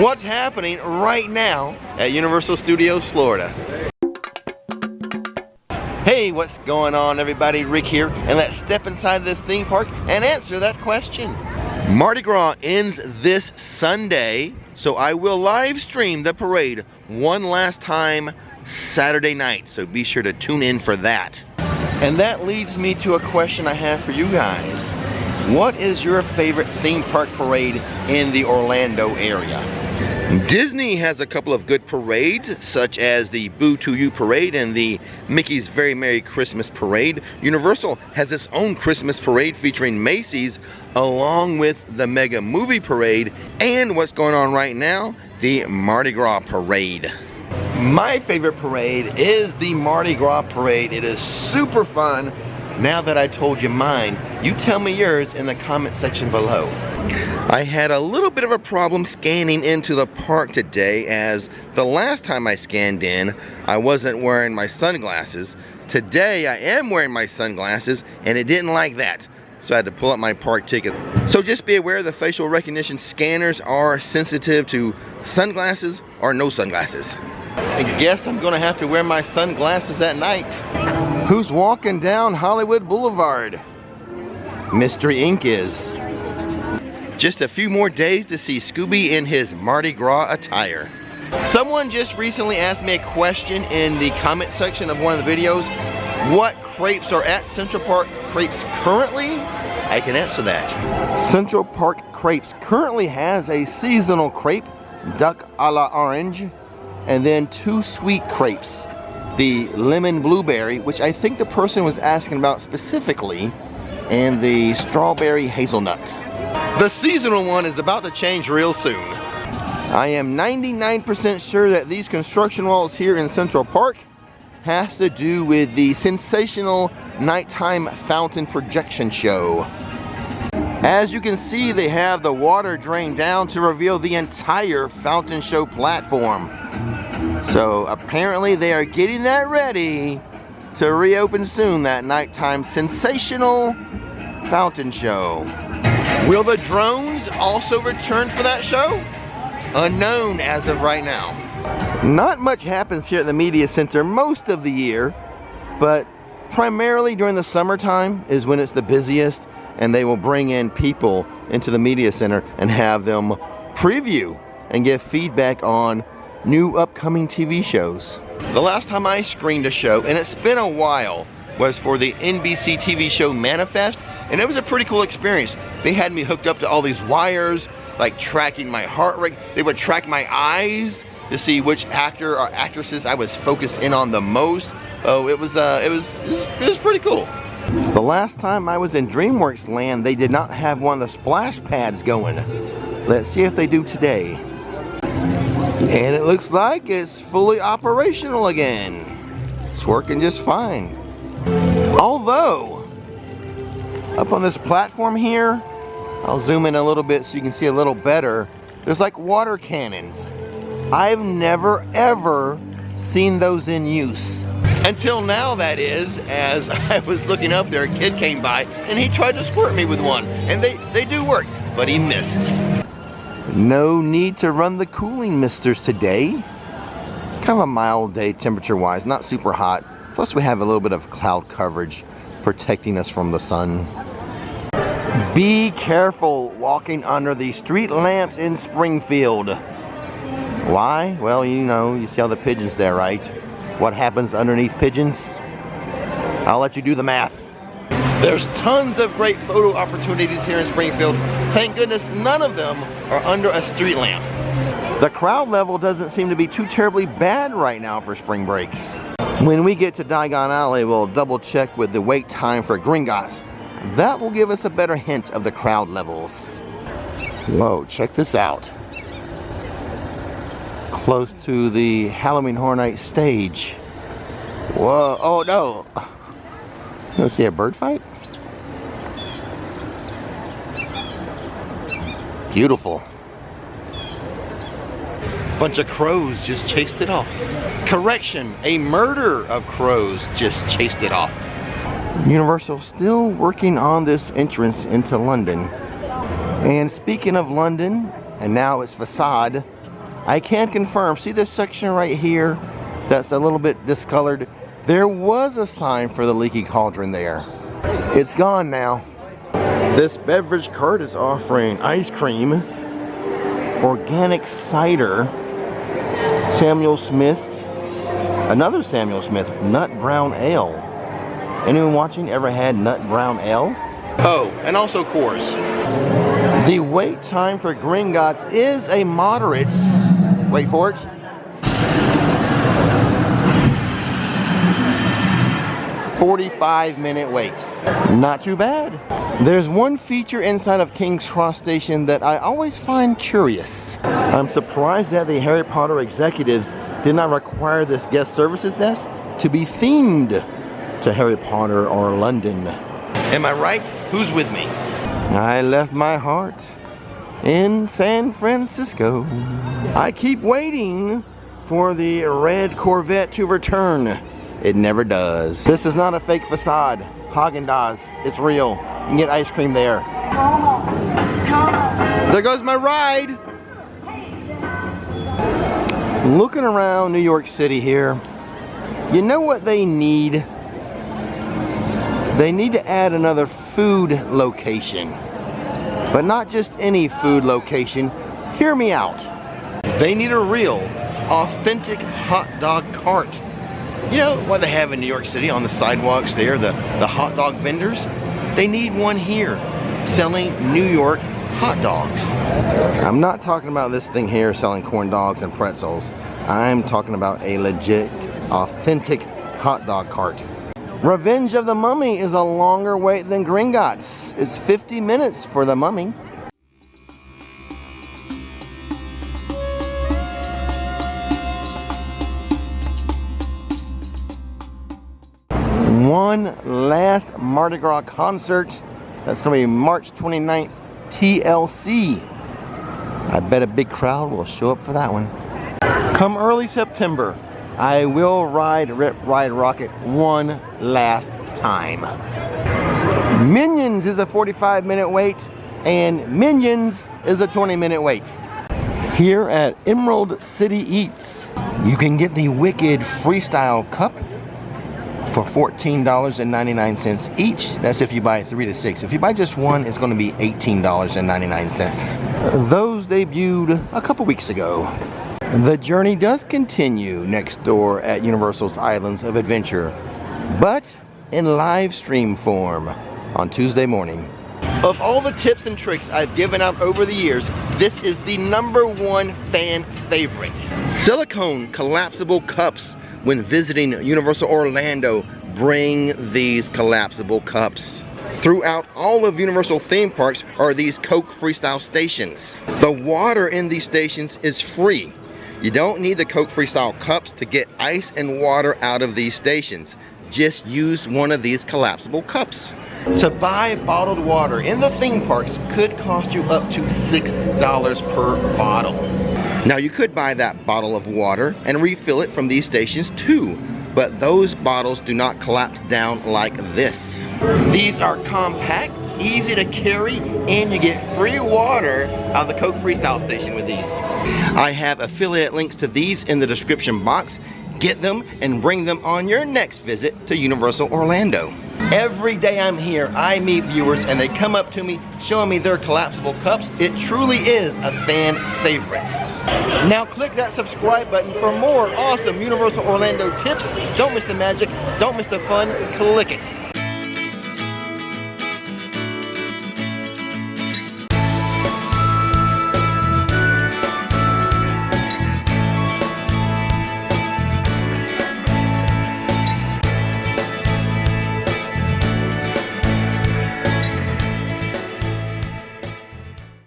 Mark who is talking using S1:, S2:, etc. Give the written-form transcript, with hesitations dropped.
S1: what's happening right now at Universal Studios Florida. Hey, what's going on everybody? Rick here, and let's step inside this theme park and answer that question. Mardi Gras ends this Sunday, so I will live stream the parade one last time Saturday night, so be sure to tune in for that. And that leads me to a question I have for you guys. What is your favorite theme park parade in the Orlando area? Disney has a couple of good parades, such as the Boo to You parade and the Mickey's Very Merry Christmas parade. Universal has its own Christmas parade featuring Macy's, along with the Mega Movie parade, and what's going on right now, the Mardi Gras parade. My favorite parade is the Mardi Gras parade. It is super fun. Now that I told you mine, you tell me yours in the comment section below. I had a little bit of a problem scanning into the park today, as the last time I scanned in, I wasn't wearing my sunglasses. Today I am wearing my sunglasses, and it didn't like that, so I had to pull up my park ticket. So just be aware the facial recognition scanners are sensitive to sunglasses or no sunglasses. I guess I'm gonna have to wear my sunglasses at night. Who's walking down Hollywood Boulevard? Mystery Inc. is. Just a few more days to see Scooby in his Mardi Gras attire. Someone just recently asked me a question in the comment section of one of the videos. What crepes are at Central Park Crepes currently? I can answer that. Central Park Crepes currently has a seasonal crepe, duck a la orange, and then 2 sweet crepes. The lemon blueberry, which I think the person was asking about specifically, and the strawberry hazelnut. The seasonal one is about to change real soon. I am 99% sure that these construction walls here in Central Park has to do with the sensational nighttime fountain projection show. As you can see, they have the water drained down to reveal the entire fountain show platform. So apparently they are getting that ready to reopen soon, that nighttime sensational fountain show. Will the drones also return for that show? Unknown as of right now. Not much happens here at the media center most of the year, but primarily during the summertime is when it's the busiest, and they will bring in people into the media center and have them preview and give feedback on new upcoming TV shows. The last time I screened a show, and it's been a while, was for the NBC TV show Manifest, and it was a pretty cool experience. They had me hooked up to all these wires, like tracking my heart rate. They would track my eyes to see which actor or actresses I was focused in on the most. Oh, it was pretty cool. The last time I was in DreamWorks land, they did not have one of the splash pads going. Let's see if they do today. And it looks like it's fully operational again. It's working just fine. Although, up on this platform here, I'll zoom in a little bit so you can see a little better. There's like water cannons. I've never ever seen those in use. Until now, that is, as I was looking up there, a kid came by and he tried to squirt me with one. And they do work, but he missed. No need to run the cooling misters today. Kind of a mild day temperature wise, not super hot. Plus we have a little bit of cloud coverage protecting us from the sun. Be careful walking under the street lamps in Springfield. Why? Well, you know, you see all the pigeons there, right? What happens underneath pigeons? I'll let you do the math. There's tons of great photo opportunities here in Springfield. Thank goodness none of them are under a street lamp. The crowd level doesn't seem to be too terribly bad right now for spring break. When we get to Diagon Alley, we'll double check with the wait time for Gringotts. That will give us a better hint of the crowd levels. Whoa, check this out. Close to the Halloween Horror Night stage. Whoa, oh no. Let's see a bird fight. Beautiful. Bunch of crows just chased it off. Correction, a murder of crows just chased it off. Universal still working on this entrance into London. And speaking of London, and now its facade, I can confirm, see this section right here that's a little bit discolored? There was a sign for the leaky cauldron there. It's gone now. This beverage cart is offering ice cream, organic cider, Samuel Smith, another Samuel Smith, nut brown ale. Anyone watching ever had nut brown ale? Oh, and also Coors. The wait time for Gringotts is a moderate, wait for it, 45-minute wait. Not too bad. There's one feature inside of King's Cross Station that I always find curious. I'm surprised that the Harry Potter executives did not require this guest services desk to be themed to Harry Potter or London. Am I right? Who's with me? I left my heart in San Francisco. I keep waiting for the red Corvette to return. It never does. This is not a fake facade. Haagen-Dazs, it's real. You can get ice cream there. There goes my ride. Looking around New York City here, you know what they need? They need to add another food location. But not just any food location. Hear me out. They need a real, authentic hot dog cart. You know what they have in New York City on the sidewalks there, the hot dog vendors? They need one here, selling New York hot dogs. I'm not talking about this thing here selling corn dogs and pretzels. I'm talking about a legit, authentic hot dog cart. Revenge of the Mummy is a longer wait than Gringotts. It's 50 minutes for the Mummy. One last Mardi Gras concert. That's going to be March 29th, TLC. I bet a big crowd will show up for that one. Come early September, I will ride Rip Ride Rocket one last time. Minions is a 45-minute wait, and Minions is a 20-minute wait. Here at Emerald City Eats, you can get the Wicked Freestyle Cup for $14.99 each. That's if you buy 3 to 6. If you buy just one, it's going to be $18.99. Those debuted a couple weeks ago. The journey does continue next door at Universal's Islands of Adventure, but in live stream form on Tuesday morning. Of all the tips and tricks I've given out over the years, this is the #1 fan favorite. Silicone collapsible cups. When visiting Universal Orlando, bring these collapsible cups. Throughout all of Universal theme parks are these Coke Freestyle stations. The water in these stations is free. You don't need the Coke Freestyle cups to get ice and water out of these stations. Just use one of these collapsible cups. To buy bottled water in the theme parks could cost you up to $6 per bottle. Now you could buy that bottle of water and refill it from these stations too, but those bottles do not collapse down like this. These are compact, easy to carry, and you get free water out of the Coke Freestyle station with these. I have affiliate links to these in the description box. Get them and bring them on your next visit to Universal Orlando. Every day I'm here, I meet viewers and they come up to me showing me their collapsible cups. It truly is a fan favorite. Now click that subscribe button for more awesome Universal Orlando tips. Don't miss the magic, don't miss the fun, click it.